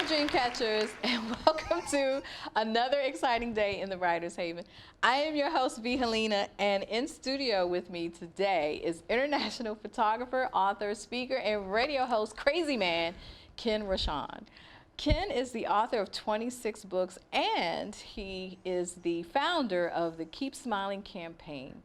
dream catchers, and welcome to another exciting day in the Writer's Haven. I am your host, Helena, and in studio with me today is international photographer, author, speaker, and radio host, crazy man, Ken Rochon. Ken is the author of 26 books, and he is the founder of the Keep Smiling campaign.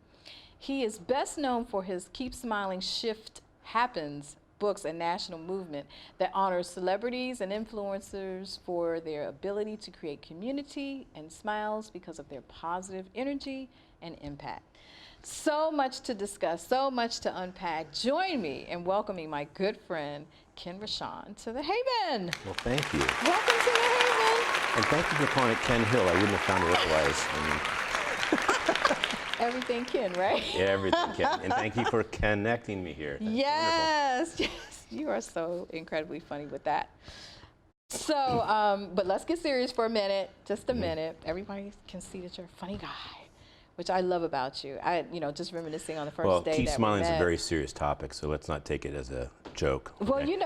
He is best known for his Keep Smiling Shift Happens books, a national movement that honors celebrities and influencers for their ability to create community and smiles because of their positive energy and impact. So much to discuss, so much to unpack. Join me in welcoming my good friend, Ken Rochon, to the Haven. Well, thank you. Welcome to the Haven. And thank you for calling it Ken Hill. I wouldn't have found it otherwise. Everything Ken, right? Yeah, everything Ken. And thank you for connecting me here. That's yes, yes. You are so incredibly funny with that. So, but let's get serious for a minute, just a minute. Everybody can see that you're a funny guy, which I love about you. Just reminiscing on the first day that we met. Keep smiling is a very serious topic, so let's not take it as a joke. Well, okay?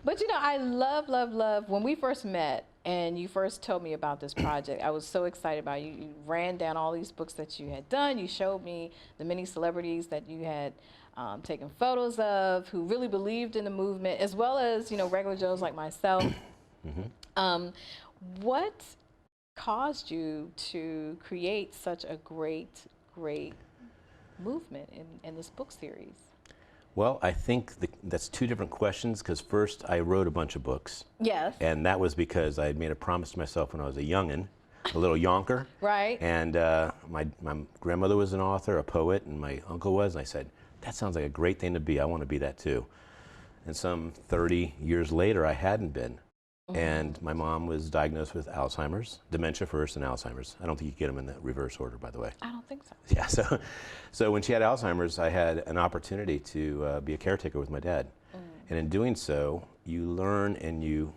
But I love, when we first met and you first told me about this project, I was so excited about you. You ran down all these books that you had done. You showed me the many celebrities that you had taken photos of, who really believed in the movement, as well as, regular Joes like myself. What caused you to create such a great movement in this book series? Well, I think that's two different questions, because first I wrote a bunch of books. Yes. And that was because I had made a promise to myself when I was a youngin', a little yonker. Right. And my grandmother was an author, a poet, and my uncle was, and I said, that sounds like a great thing to be. I want to be that too. And some 30 years later, I hadn't been. And my mom was diagnosed with Alzheimer's, dementia first and Alzheimer's. I don't think you get them in the reverse order, by the way. I don't think so. Yeah, so when she had Alzheimer's, I had an opportunity to be a caretaker with my dad. And in doing so, you learn and you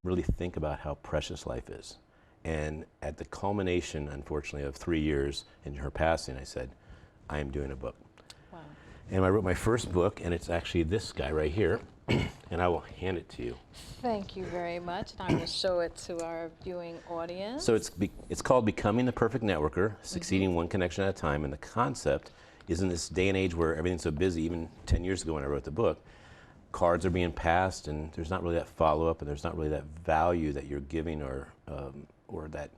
really think about how precious life is. And at the culmination, unfortunately, of 3 years in her passing, I said, I am doing a book. Wow. And I wrote my first book, and it's actually this guy right here. And I will hand it to you. Thank you very much. And I will show it to our viewing audience. So it's called Becoming the Perfect Networker, Succeeding One Connection at a Time. And the concept is, in this day and age where everything's so busy, even 10 years ago when I wrote the book, cards are being passed and there's not really that follow-up and there's not really that value that you're giving or that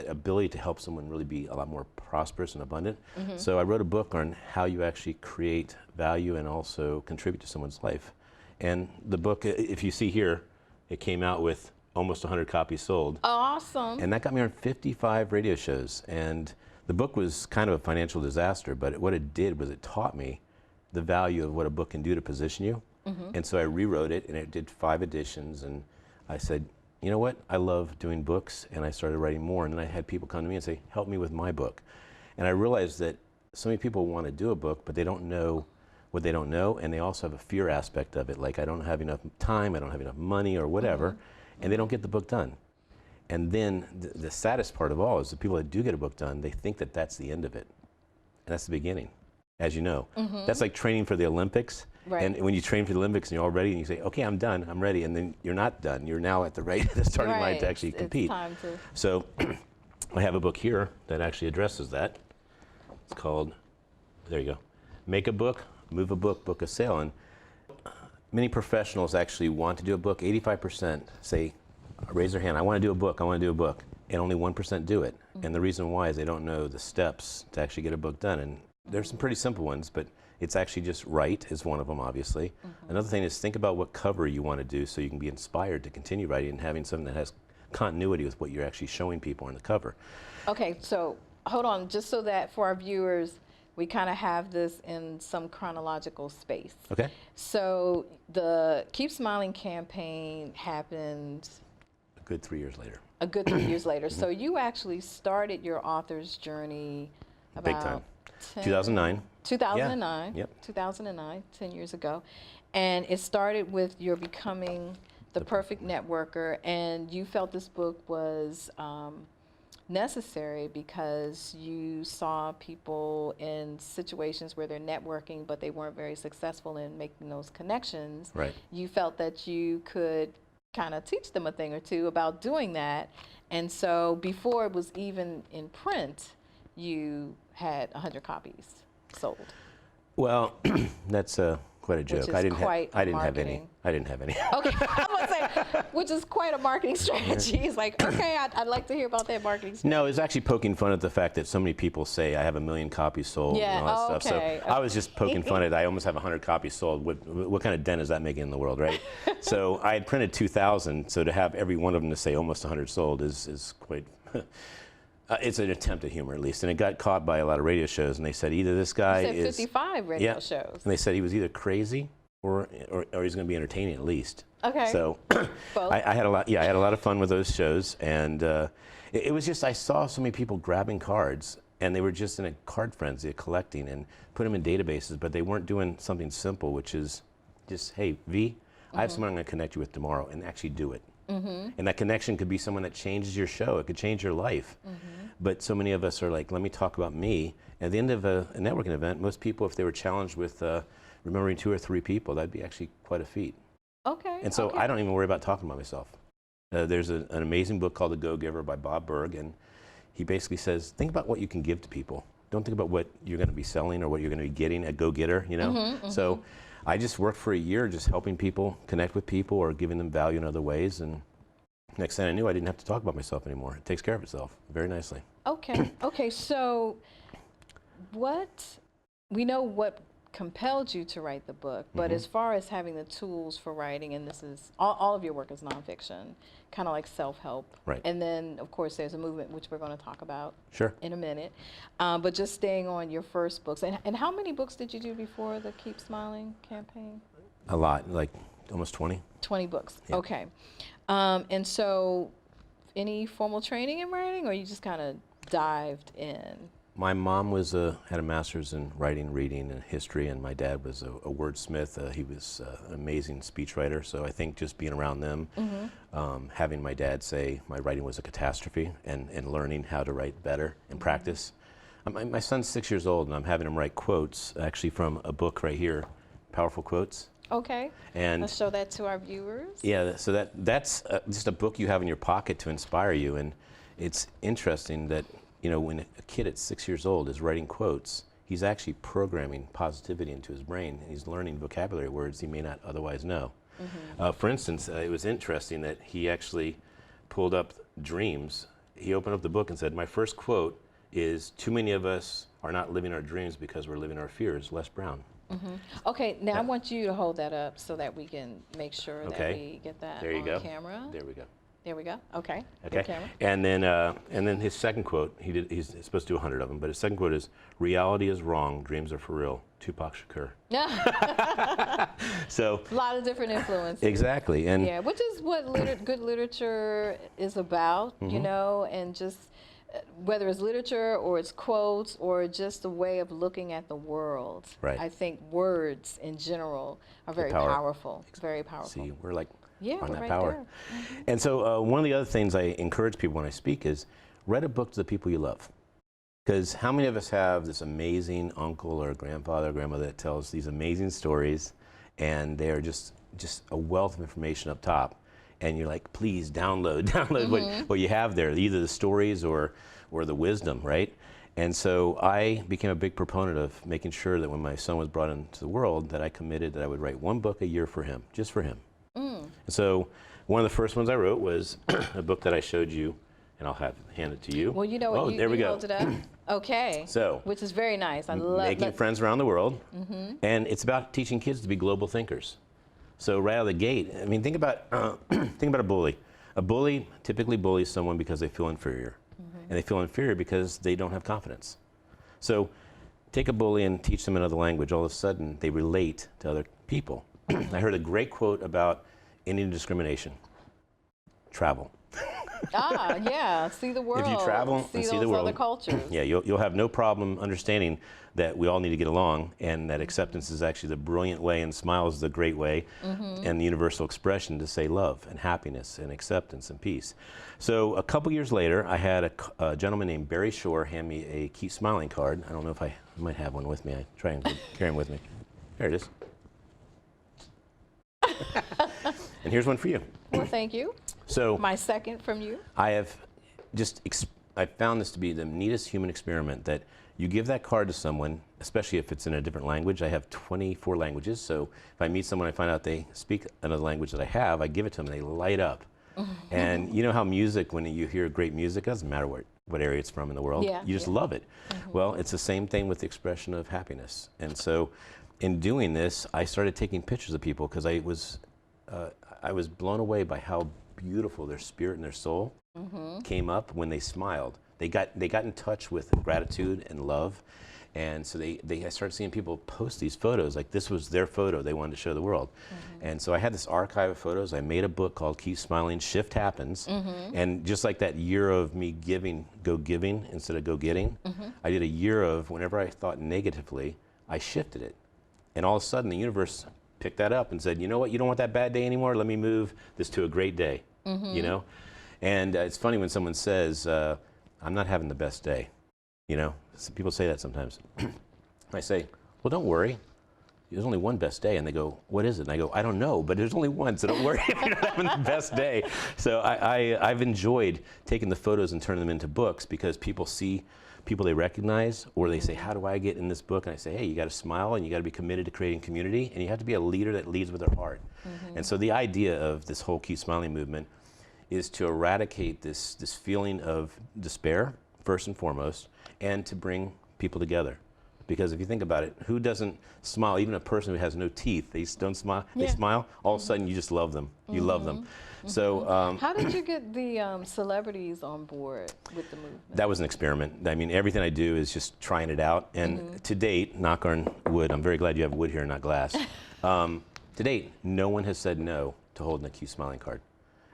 ability to help someone really be a lot more prosperous and abundant. So I wrote a book on how you actually create value and also contribute to someone's life. And the book, if you see here, it came out with almost 100 copies sold. Awesome. And that got me on 55 radio shows. And the book was kind of a financial disaster, but what it did was it taught me the value of what a book can do to position you. And so I rewrote it, and it did 5 editions. And I said, you know what? I love doing books, and I started writing more. And then I had people come to me and say, help me with my book. And I realized that so many people want to do a book, but they don't know what they don't know, and they also have a fear aspect of it, like I don't have enough time, I don't have enough money or whatever, and they don't get the book done. And then the saddest part of all is the people that do get a book done, they think that that's the end of it. And that's the beginning, as you know. That's like training for the Olympics. Right. And when you train for the Olympics and you're all ready and you say, okay, I'm done, I'm ready, and then you're not done. You're now at the starting line to actually compete. It's time to. So I have a book here that actually addresses that. It's called, there you go, Make a Book, Move a Book, Book a Sale. And many professionals actually want to do a book. 85% say, raise their hand, I want to do a book, I want to do a book. And only 1% do it. And the reason why is they don't know the steps to actually get a book done. And there's some pretty simple ones, but it's actually just write is one of them, obviously. Another thing is think about what cover you want to do so you can be inspired to continue writing and having something that has continuity with what you're actually showing people on the cover. Okay, so hold on, just so that for our viewers, we kind of have this in some chronological space. Okay. So the Keep Smiling campaign happened A good 3 years later. a good 3 years later. So you actually started your author's journey about Big time. 2009. 2009. Yeah. Yep. 2009, 10 years ago. And it started with your becoming the perfect networker, and you felt this book was necessary because you saw people in situations where they're networking but they weren't very successful in making those connections. Right. You felt that you could kind of teach them a thing or two about doing that. And so before it was even in print, you had 100 copies sold. Well, that's quite a joke. Which is I didn't quite have any. marketing. I didn't have any. Okay, I was gonna say, which is quite a marketing strategy. It's like, okay, I'd like to hear about that marketing strategy. No, it's actually poking fun at the fact that so many people say I have 1 million copies sold Yeah, and all that stuff. okay, So I was just poking fun at I almost have 100 copies sold. What kind of dent is that making in the world, right? So I had printed 2,000, so to have every one of them to say almost 100 sold is quite, it's an attempt at humor at least. And it got caught by a lot of radio shows, and they said either this guy You said is 55 radio shows. And they said he was either crazy or he's going to be entertaining at least. Okay. So Both. I had a lot. Yeah, I had a lot of fun with those shows, and it was just I saw so many people grabbing cards, and they were just in a card frenzy of collecting and put them in databases, but they weren't doing something simple, which is just, hey, V, I have someone I'm going to connect you with tomorrow, and actually do it. And that connection could be someone that changes your show. It could change your life. But so many of us are like, let me talk about me. At the end of a networking event, most people, if they were challenged with remembering 2 or 3 people, that'd be actually quite a feat. Okay. And so okay. I don't even worry about talking about myself. There's an amazing book called The Go-Giver by Bob Berg, and he basically says, think about what you can give to people. Don't think about what you're going to be selling or what you're going to be getting, a go-getter, you know? So I just worked for a year just helping people connect with people or giving them value in other ways, and next thing I knew, I didn't have to talk about myself anymore. It takes care of itself very nicely. Okay. Okay. So, we know what compelled you to write the book, but as far as having the tools for writing, and this is all of your work is nonfiction, kind of like self-help. Right. And then, of course, there's a movement which we're going to talk about in a minute. But just staying on your first books, and how many books did you do before the Keep Smiling campaign? A lot, like almost 20. 20 books. Yeah. Okay. And so, any formal training in writing, or you just kind of dived in? My mom had a master's in writing, reading, and history, and my dad was a wordsmith. He was an amazing speechwriter, so I think just being around them, having my dad say my writing was a catastrophe, and learning how to write better and practice. My son's 6 years old, and I'm having him write quotes, actually from a book right here, Powerful Quotes. Okay. And let's show that to our viewers. Yeah, so that's just a book you have in your pocket to inspire you, and it's interesting that, you know, when a kid at 6 years old is writing quotes, he's actually programming positivity into his brain, and he's learning vocabulary words he may not otherwise know. For instance, it was interesting that he actually pulled up dreams. He opened up the book and said, my first quote is, too many of us are not living our dreams because we're living our fears. Les Brown. Okay, now I want you to hold that up so that we can make sure that Okay. we get that There you on go. camera. There we go. There we go. Okay. Okay. Good camera. And then his second quote, he's supposed to do 100 of them, but his second quote is, reality is wrong, dreams are for real. Tupac Shakur. So A lot of different influences. exactly. And Yeah, which is what good literature is about, you know, and just whether it's literature or it's quotes or just a way of looking at the world. Right. I think words in general are very powerful. Very powerful. see, we're like Yeah, on we're that right power. there. And so one of the other things I encourage people when I speak is write a book to the people you love. Because how many of us have this amazing uncle or grandfather or grandmother that tells these amazing stories, and they're just a wealth of information up top, and you're like, please download what you have there, either the stories or the wisdom, right? And so I became a big proponent of making sure that when my son was brought into the world, that I committed that I would write 1 book a year for him, just for him. And so one of the first ones I wrote was a book that I showed you, and I'll hand it to you. Well, you know what? There we go. Hold it up. Okay. So, which is very nice. I love making friends around the world, and it's about teaching kids to be global thinkers. So right out of the gate, I mean, think about a bully. A bully typically bullies someone because they feel inferior, and they feel inferior because they don't have confidence. So take a bully and teach them another language. All of a sudden, they relate to other people. I heard a great quote about Indian discrimination. Travel. Yeah. See the world. If you travel and see the world, other cultures. Yeah, you'll have no problem understanding that we all need to get along, and that acceptance is actually the brilliant way, and smiles is the great way, and the universal expression to say love and happiness and acceptance and peace. So a couple years later, I had a gentleman named Barry Shore hand me a Keep Smiling card. I don't know if I might have one with me. I try and carry them with me. There it is. And here's one for you. Well, thank you. So My second from you. I have I found this to be the neatest human experiment, that you give that card to someone, especially if it's in a different language. I have 24 languages, so if I meet someone, I find out they speak another language that I have, I give it to them, and they light up. And you know how music, when you hear great music, it doesn't matter what area it's from in the world, you just love it. Well, it's the same thing with the expression of happiness. And so in doing this, I started taking pictures of people because I was blown away by how beautiful their spirit and their soul came up when they smiled. They got in touch with gratitude and love. And so I started seeing people post these photos, like this was their photo they wanted to show the world. And so I had this archive of photos. I made a book called Keep Smiling, Shift Happens. And just like that year of me go giving instead of go getting, I did a year of whenever I thought negatively, I shifted it. And all of a sudden the universe picked that up and said, you know what, you don't want that bad day anymore? Let me move this to a great day, you know? And it's funny when someone says, I'm not having the best day. You know, people say that sometimes. I say, well, don't worry. There's only one best day. And they go, what is it? And I go, I don't know, but there's only one, so don't worry if you're not having the best day. So I've enjoyed taking the photos and turning them into books, because people see people they recognize, or they say, how do I get in this book? And I say, hey, you got to smile, and you got to be committed to creating community, and you have to be a leader that leads with their heart. And so the idea of this whole Keep Smiling movement is to eradicate this feeling of despair, first and foremost, and to bring people together. Because if you think about it, who doesn't smile? Even a person who has no teeth, they don't smile. They smile. All of a sudden, you just love them. You love them. So, how did you get the celebrities on board with the movement? That was an experiment. I mean, everything I do is just trying it out. And to date, knock on wood, I'm very glad you have wood here and not glass. To date, no one has said no to holding a Keep Smiling card.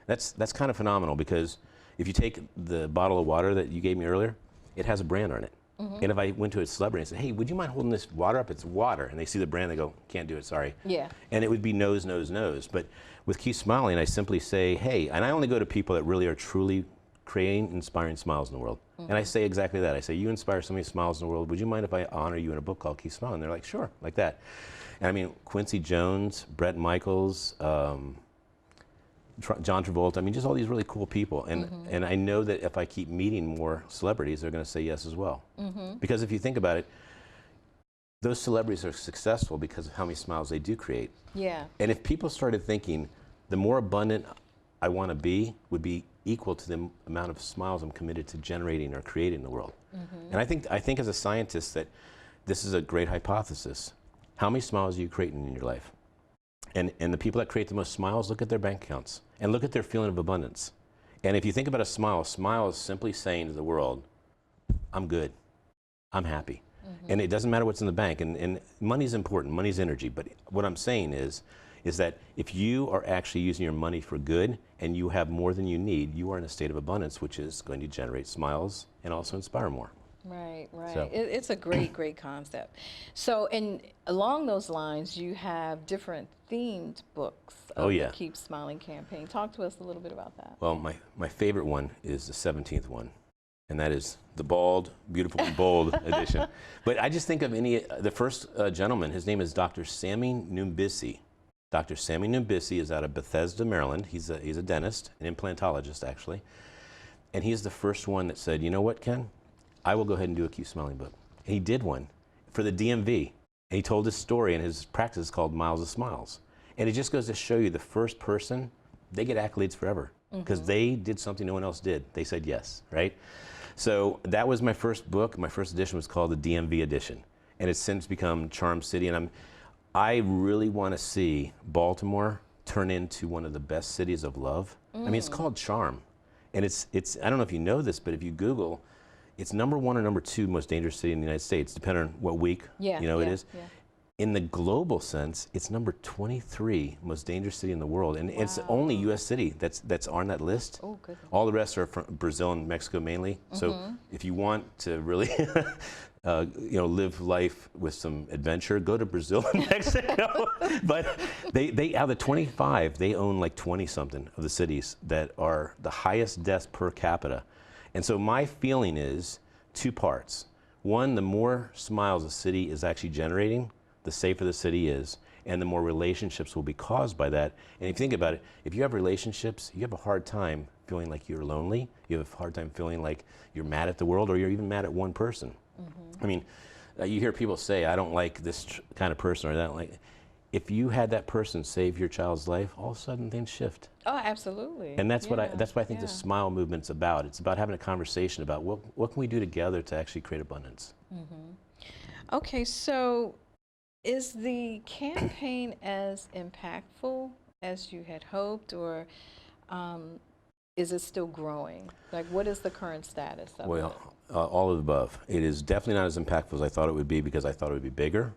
That's kind of phenomenal, because if you take the bottle of water that you gave me earlier, it has a brand on it. And if I went to a celebrity and said, hey, would you mind holding this water up? It's water. And they see the brand, they go, can't do it, sorry. Yeah. And it would be nose, nose, nose. But with Keep Smiling, I simply say, hey, and I only go to people that really are truly creating inspiring smiles in the world. And I say exactly that. I say, you inspire so many smiles in the world. Would you mind if I honor you in a book called Keep Smiling? And they're like, sure, like that. And I mean, Quincy Jones, Bret Michaels, John Travolta, I mean, just all these really cool people. And I know that if I keep meeting more celebrities, they're going to say yes as well. Because if you think about it, those celebrities are successful because of how many smiles they do create. Yeah. And if people started thinking, the more abundant I want to be would be equal to the amount of smiles I'm committed to generating or creating in the world. And I think as a scientist that this is a great hypothesis. How many smiles are you creating in your life? And the people that create the most smiles, look at their bank accounts and look at their feeling of abundance. And if you think about a smile is simply saying to the world, I'm good, I'm happy. And it doesn't matter what's in the bank. And money's important, money's energy. But what I'm saying is that if you are actually using your money for good and you have more than you need, you are in a state of abundance, which is going to generate smiles and also inspire more. Right, right. So. It's a great, great concept. So, and along those lines, you have different themed books of the Keep Smiling campaign. Talk to us a little bit about that. Well, my favorite one is the 17th one, and that is the Bald, Beautiful, and Bold edition. But I just think of the first gentleman, his name is Dr. Sammy Numbisi. Dr. Sammy Numbisi is out of Bethesda, Maryland. He's a dentist, an implantologist, actually. And he's the first one that said, you know what, Ken? I will go ahead and do a Keep Smiling book. And he did one for the DMV. And he told his story, and his practice is called Miles of Smiles. And it just goes to show you the first person, they get accolades forever because they did something no one else did. They said yes, right? So that was my first book. My first edition was called the DMV edition. And it's since become Charm City. And I really want to see Baltimore turn into one of the best cities of love. I mean, it's called Charm. And it's I don't know if you know this, but if you Google, it's #1 or #2 most dangerous city in the United States, depending on what week it is. Yeah. In the global sense, it's number 23 most dangerous city in the world, and it's the only U.S. city that's on that list. Oh, good. All the rest are from Brazil and Mexico mainly. So if you want to really, live life with some adventure, go to Brazil and Mexico. But they out of the 25, they own like 20 something of the cities that are the highest deaths per capita. And so my feeling is two parts. One, the more smiles a city is actually generating, the safer the city is. and the more relationships will be caused by that. And if you think about it, if you have relationships, you have a hard time feeling like you're lonely. You have a hard time feeling like you're mad at the world, or you're even mad at one person. I mean, you hear people say, I don't like this kind of person, or I don't like. If you had that person save your child's life, all of a sudden things shift. Oh, absolutely. And that's that's what I think the Smile Movement's about. It's about having a conversation about what can we do together to actually create abundance. Okay, so is the campaign as impactful as you had hoped, or is it still growing? Like, what is the current status of it? Well, all of the above. It is definitely not as impactful as I thought it would be, because I thought it would be bigger.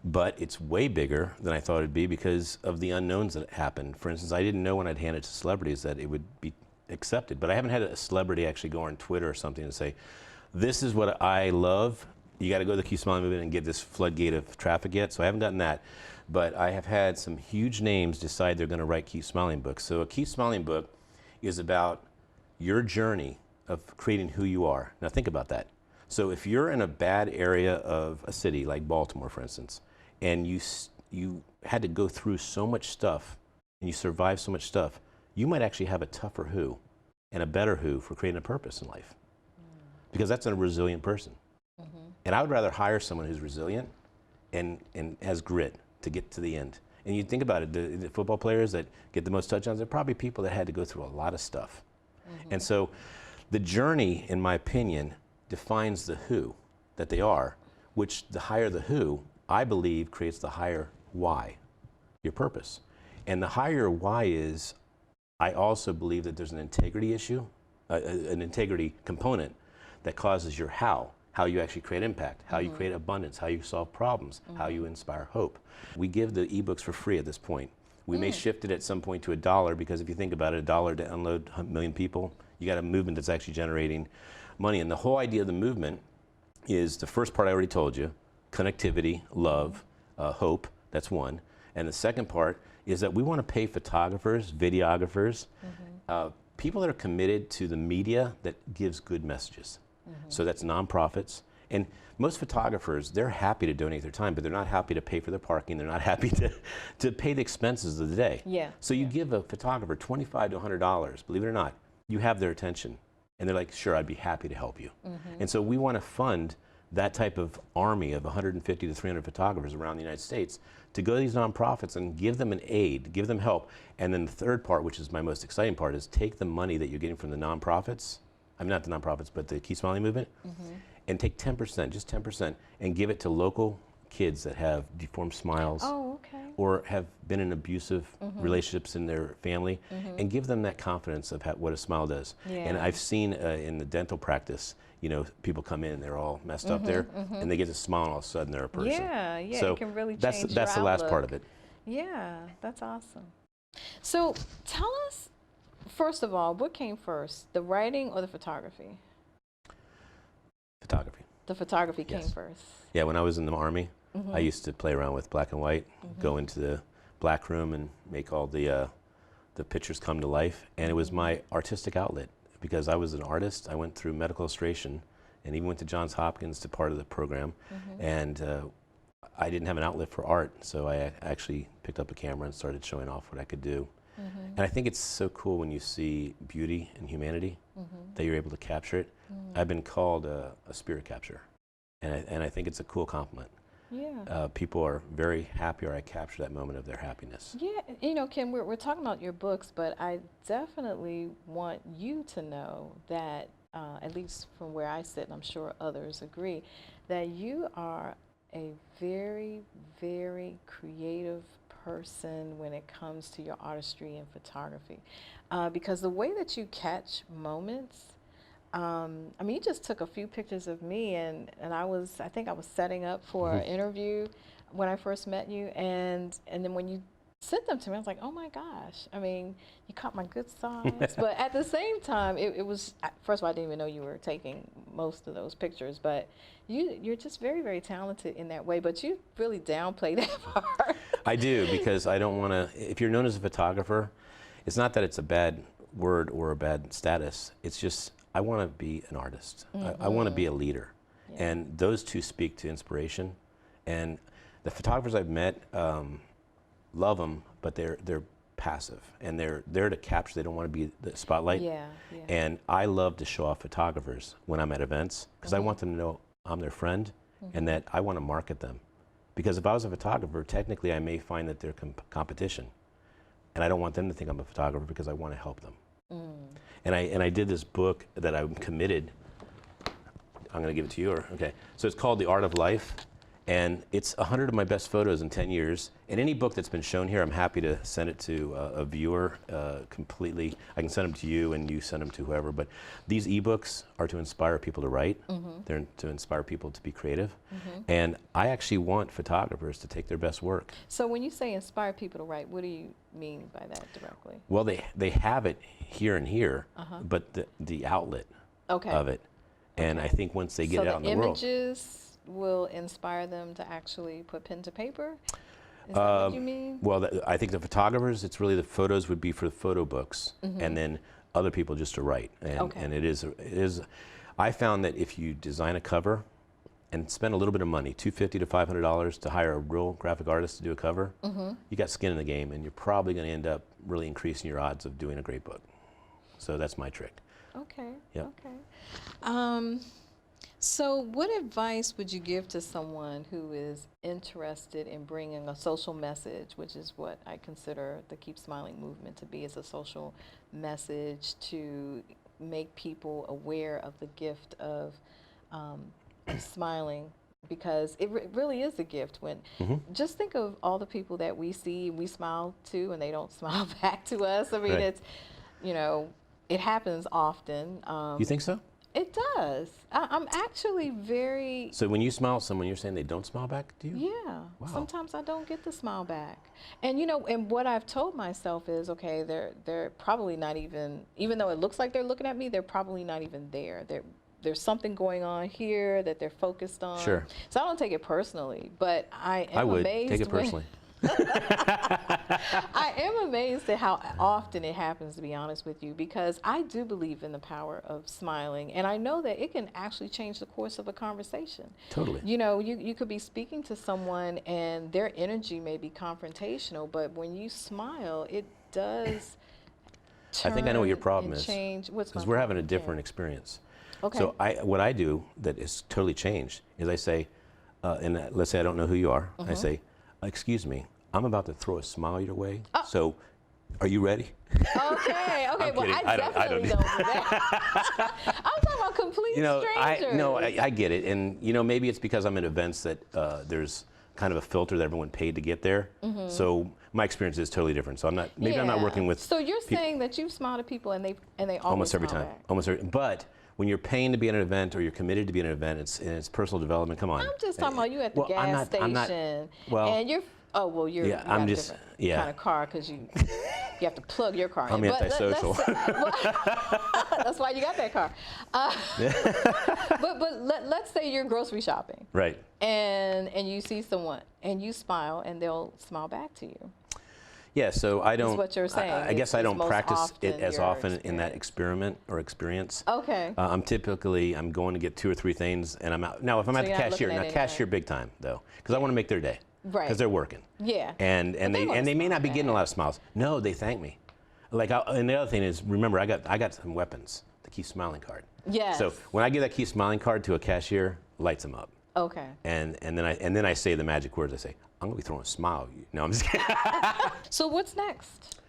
But it's way bigger than I thought it would be because of the unknowns that happened. For instance, I didn't know when I'd hand it to celebrities that it would be accepted. But I haven't had a celebrity actually go on Twitter or something and say, this is what I love. You got to go to the Keep Smiling Movement and get this floodgate of traffic yet. So I haven't done that. But I have had some huge names decide they're going to write Keep Smiling books. So a Keep Smiling book is about your journey of creating who you are. Now think about that. So if you're in a bad area of a city like Baltimore, for instance, and you had to go through so much stuff and you survived so much stuff, you might actually have a tougher who and a better who for creating a purpose in life. Because that's a resilient person. And I would rather hire someone who's resilient and has grit to get to the end. And you think about it, the football players that get the most touchdowns, they're probably people that had to go through a lot of stuff. And so the journey, in my opinion, defines the who that they are, which the higher the who, I believe, creates the higher why, your purpose. And the higher why is, I also believe that there's an integrity issue, an integrity component that causes your how you actually create impact, how you create abundance, how you solve problems, how you inspire hope. We give the ebooks for free at this point. We may shift it at some point to $1, because if you think about it, $1 to unload 1 million people, you got a movement that's actually generating money. And the whole idea of the movement is the first part I already told you, connectivity, love, hope, that's one. And the second part is that we want to pay photographers, videographers, people that are committed to the media that gives good messages. So that's nonprofits. And most photographers, they're happy to donate their time, but they're not happy to pay for their parking. They're not happy to pay the expenses of the day. So you give a photographer $25 to $100, believe it or not, you have their attention. And they're like, sure, I'd be happy to help you. And so we want to fund that type of army of 150 to 300 photographers around the United States to go to these nonprofits and give them an aid, give them help. And then the third part, which is my most exciting part, is take the money that you're getting from the nonprofits, I mean not the nonprofits, but the Keep Smiling Movement, and take 10%, just 10%, and give it to local kids that have deformed smiles or have been in abusive relationships in their family, and give them that confidence of what a smile does. And I've seen in the dental practice, you know, people come in, they're all messed up there, and they get to smile, and all of a sudden they're a person. So it can really that's change the your last outlook. part of it. Yeah, that's awesome. So tell us, first of all, what came first, the writing or the photography? Photography. The photography came first. Yeah, when I was in the Army, I used to play around with black and white, go into the black room and make all the pictures come to life. And it was my artistic outlet, because I was an artist. I went through medical illustration and even went to Johns Hopkins to part of the program. And I didn't have an outlet for art, so I actually picked up a camera and started showing off what I could do. And I think it's so cool when you see beauty and humanity, that you're able to capture it. I've been called a spirit capture, and I think it's a cool compliment. People are very happy, or I capture that moment of their happiness. Yeah, you know, Ken, we're talking about your books, but I definitely want you to know that, at least from where I sit, and I'm sure others agree, that you are a very, very creative person when it comes to your artistry and photography, because the way that you catch moments, I mean, you just took a few pictures of me, and I think I was setting up for an interview when I first met you, and then when you sent them to me, I was like, oh my gosh, I mean, you caught my good sides. But at the same time, it was, first of all, I didn't even know you were taking most of those pictures, but you're just very, very talented in that way, but you really downplay that part. I do, because I don't want to, if you're known as a photographer, it's not that it's a bad word or a bad status, it's just, I want to be an artist. I want to be a leader. And those two speak to inspiration. And the photographers I've met, love them, but they're passive, and they're there to capture. They don't want to be the spotlight. Yeah, yeah. And I love to show off photographers when I'm at events, because I want them to know I'm their friend and that I want to market them. Because if I was a photographer, technically I may find that they're competition. And I don't want them to think I'm a photographer, because I want to help them. And I did this book that I'm committed. I'm going to give it to you, or okay. So it's called The Art of Life, and it's 100 of my best photos in 10 years. And any book that's been shown here, I'm happy to send it to a viewer completely. I can send them to you, and you send them to whoever. But these ebooks are to inspire people to write. They're to inspire people to be creative. And I actually want photographers to take their best work. So when you say inspire people to write, what do you mean by that directly? Well, they have it here and here, but the outlet of it. And I think once they get it out in the world. So the images will inspire them to actually put pen to paper? Is that what you mean? Well, I think the photographers, it's really the photos would be for the photo books, and then other people just to write. And it is, I found that if you design a cover and spend a little bit of money, $250 to $500 to hire a real graphic artist to do a cover, you got skin in the game, and you're probably going to end up really increasing your odds of doing a great book. So that's my trick. Okay. Yep. Okay. So what advice would you give to someone who is interested in bringing a social message, which is what I consider the Keep Smiling movement to be, as a social message to make people aware of the gift of smiling, because it really is a gift. When just think of all the people that we see, we smile to, and they don't smile back to us. I mean, it's, you know, it happens often. You think so? It does. I'm actually very... So when you smile at someone, you're saying they don't smile back to you? Yeah. Wow. Sometimes I don't get the smile back. And you know, and what I've told myself is, okay, they're probably not even though it looks like they're looking at me, they're probably not even there. There's something going on here that they're focused on. Sure. So I don't take it personally, but I am would amazed. take it personally. I am amazed at how often it happens, to be honest with you, because I do believe in the power of smiling, and I know that it can actually change the course of a conversation. Totally. You know, you could be speaking to someone and their energy may be confrontational, but when you smile, it does turn. I think I know what your problem is. Change. What's my because we're having a problem? different experience. Okay. So what I do that is totally changed is I say, and let's say I don't know who you are. I say, excuse me, I'm about to throw a smile your way. So are you ready? Okay. I'm Well, kidding. I definitely don't do that. I'm talking about complete strangers. I get it. And, you know, maybe it's because I'm at events that there's kind of a filter that everyone paid to get there. So my experience is totally different. So I'm not working with. So you're saying that you smile at people and they always almost every smile time. back. Almost every. But when you're paying to be at an event or you're committed to be at an event, it's personal development. Come on. I'm just talking about you at the gas station. And you're. Oh well, you got a different kind of car, because you have to plug your car in. I'm antisocial. That's why you got that car. But let's say you're grocery shopping. Right. And you see someone and you smile and they'll smile back to you. Yeah, so I don't. That's what you're saying. I guess I don't practice it as often in that experience. experience. Okay. I'm going to get 2 or 3 things, and I'm out. Now, if I'm at the cashier, cashier big time though, because I want to make their day. Right. Because they're working. Yeah. And they may not be getting a lot of smiles. No, they thank me. Like, and the other thing is, remember, I got some weapons. The Keep Smiling card. Yes. So when I give that Keep Smiling card to a cashier, lights them up. Okay. And then I say the magic words. I say, I'm gonna be throwing a smile at you. No, I'm just kidding. So what's next?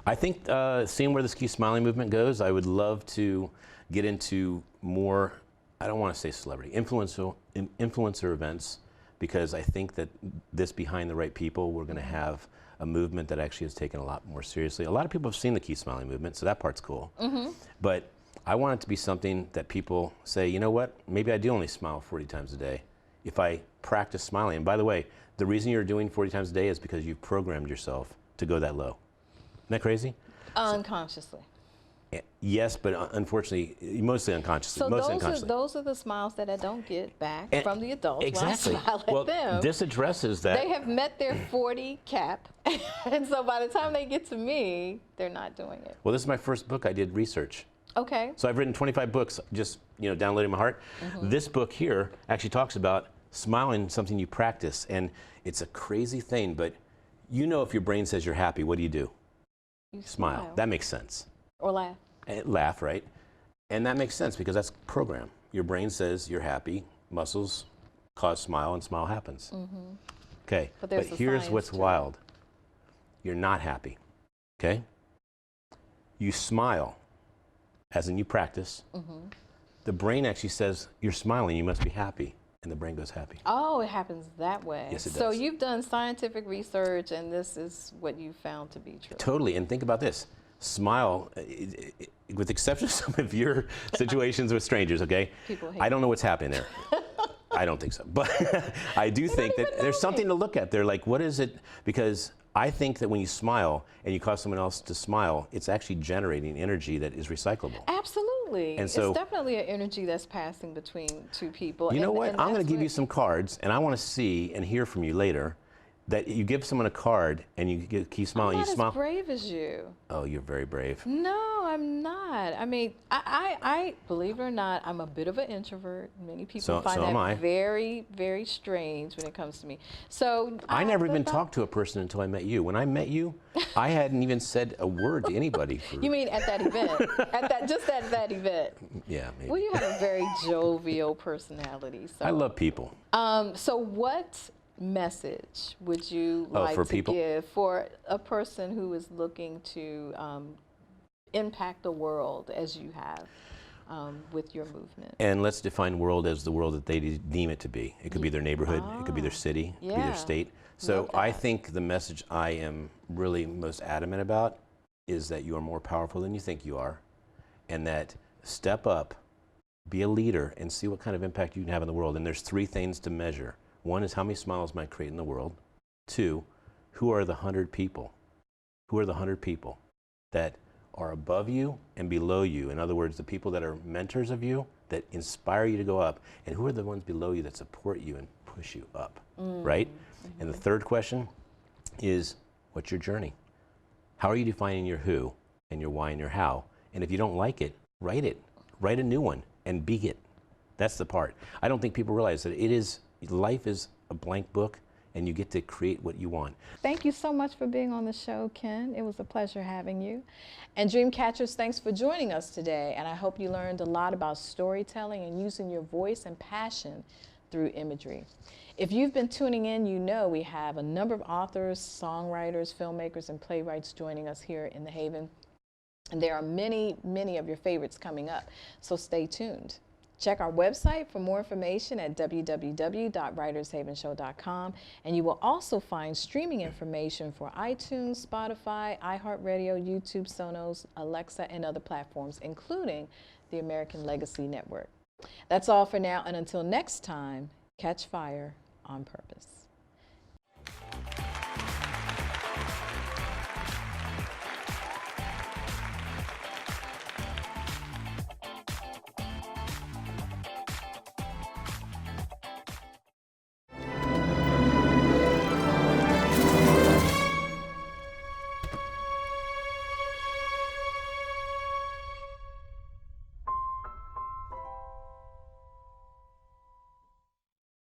I think seeing where this Keep Smiling movement goes, I would love to get into more, I don't want to say celebrity, influencer events, because I think that this behind the right people, we're going to have a movement that actually is taken a lot more seriously. A lot of people have seen the Keep Smiling movement, so that part's cool. But I want it to be something that people say, you know what, maybe I do only smile 40 times a day if I practice smiling. And by the way, the reason you're doing 40 times a day is because you've programmed yourself to go that low. Isn't that crazy? Unconsciously. Yes, but unfortunately, mostly unconsciously. So mostly unconsciously. those are the smiles that I don't get back from the adults. Exactly. When I smile at them. This addresses that. They have met their 40 cap, and so by the time they get to me, they're not doing it. Well, this is my first book. I did research. Okay. So I've written 25 books, just downloading my heart. This book here actually talks about smiling, something you practice, and it's a crazy thing, but You know, if your brain says you're happy, what do? You smile. That makes sense. Or laugh. Laugh, right? And that makes sense because that's program. Your brain says you're happy, muscles cause smile, and smile happens. Okay, but here's what's wild. You're not happy, okay? You smile, as in you practice. The brain actually says, you're smiling, you must be happy. And the brain goes happy. Oh, it happens that way. Yes, it does. So you've done scientific research, and this is what you found to be true. Totally, and think about this. Smile, with the exception of some of your situations with strangers, okay? People hate I don't know what's happening there. I don't think so. But I do think that there's something to look at there. Like, what is it? Because I think that when you smile and you cause someone else to smile, it's actually generating energy that is recyclable. Absolutely. And so, it's definitely an energy that's passing between two people. You know what? I'm going to give you some cards, and I want to see and hear from you later that you give someone a card and you keep smiling. I'm not you smile. as brave as you. Oh, you're very brave. No, I'm not. I mean, I believe it or not, I'm a bit of an introvert. Many people find that very, very strange when it comes to me. So I never even talked to a person until I met you. When I met you, I hadn't even said a word to anybody. You mean at that event? Just at that event? Yeah, maybe. Well, you have a very jovial personality. So. I love people. So what message would you like to give for a person who is looking to impact the world as you have with your movement? And let's define world as the world that they deem it to be. It could be their neighborhood, it could be their city, it could be their state. So I think the message I am really most adamant about is that you are more powerful than you think you are, and that step up, be a leader, and see what kind of impact you can have in the world. And there's 3 things to measure. 1 is how many smiles might create in the world. 2, who are the 100 people? Who are the 100 people that are above you and below you? In other words, the people that are mentors of you, that inspire you to go up. And who are the ones below you that support you and push you up, right? And the 3rd question is, what's your journey? How are you defining your who and your why and your how? And if you don't like it, write it. Write a new one and be it. That's the part. I don't think people realize that life is a blank book, and you get to create what you want. Thank you so much for being on the show, Ken. It was a pleasure having you. And Dreamcatchers, thanks for joining us today. And I hope you learned a lot about storytelling and using your voice and passion through imagery. If you've been tuning in, you know we have a number of authors, songwriters, filmmakers, and playwrights joining us here in the Haven. And there are many, many of your favorites coming up, so stay tuned. Check our website for more information at www.writershavenshow.com, and you will also find streaming information for iTunes, Spotify, iHeartRadio, YouTube, Sonos, Alexa, and other platforms, including the American Legacy Network. That's all for now, and until next time, catch fire on purpose.